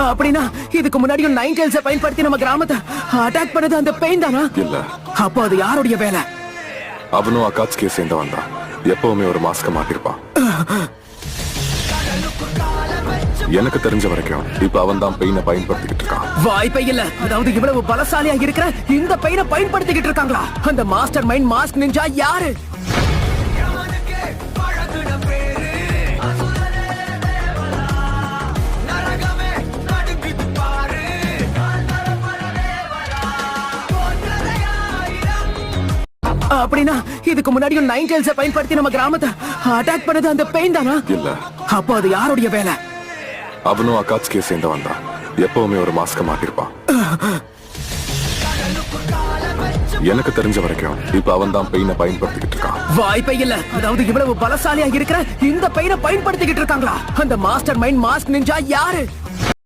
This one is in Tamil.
அப்படின்னா இதுக்கு முன்னாடியும் நைன் டெயில்ஸை பயன்படுத்தி நம்ம கிராமத்தை அட்டாக் பண்ணது அந்த பெயின் தானா? இல்ல, அப்போ அது யாருடைய வேலை? அவனும் அக்காட்ஸ்கே சேர்ந்தவன் தான். எப்பவுமே ஒரு மாஸ்க மாட்டிருப்பான். எனக்கு தெரிஞ்ச வரைக்கும் இப்ப அவன் தான் பெயினை பயன்படுத்திக்கிட்டு இருக்கான். வாய்ப்பே இல்ல. அதாவது இவ்வளவு பலசாலியா இருக்கிற இந்த பெயினை பயன்படுத்திக்கிட்டு இருக்காங்களா? அந்த மாஸ்டர் மைண்ட் மாஸ்க் நிஞ்சா யாரு? அப்படின்னா இதுக்கு முன்னாடியும் நைன் டெயில்ஸை பயன்படுத்தி நம்ம கிராமத்தை அட்டாக் பண்ணது அந்த பெயின் தானா? இல்ல, அப்போ அது யாருடைய வேலை? அவனும் அக்காட்ஸ்கே சேர்ந்தவன் தான். எப்பவுமே ஒரு மாஸ்க மாட்டிருப்பான். எனக்கு தெரிஞ்ச வரைக்கும் இப்ப அவன் தான் பெயினை பயன்படுத்திக்கிட்டு இருக்கான். வாய்ப்பே இல்ல. அதாவது இவ்வளவு பலசாலியா இருக்கிற இந்த பெயினை பயன்படுத்திக்கிட்டு இருக்காங்களா? அந்த மாஸ்டர் மைண்ட் மாஸ்க் நிஞ்சா யாரு?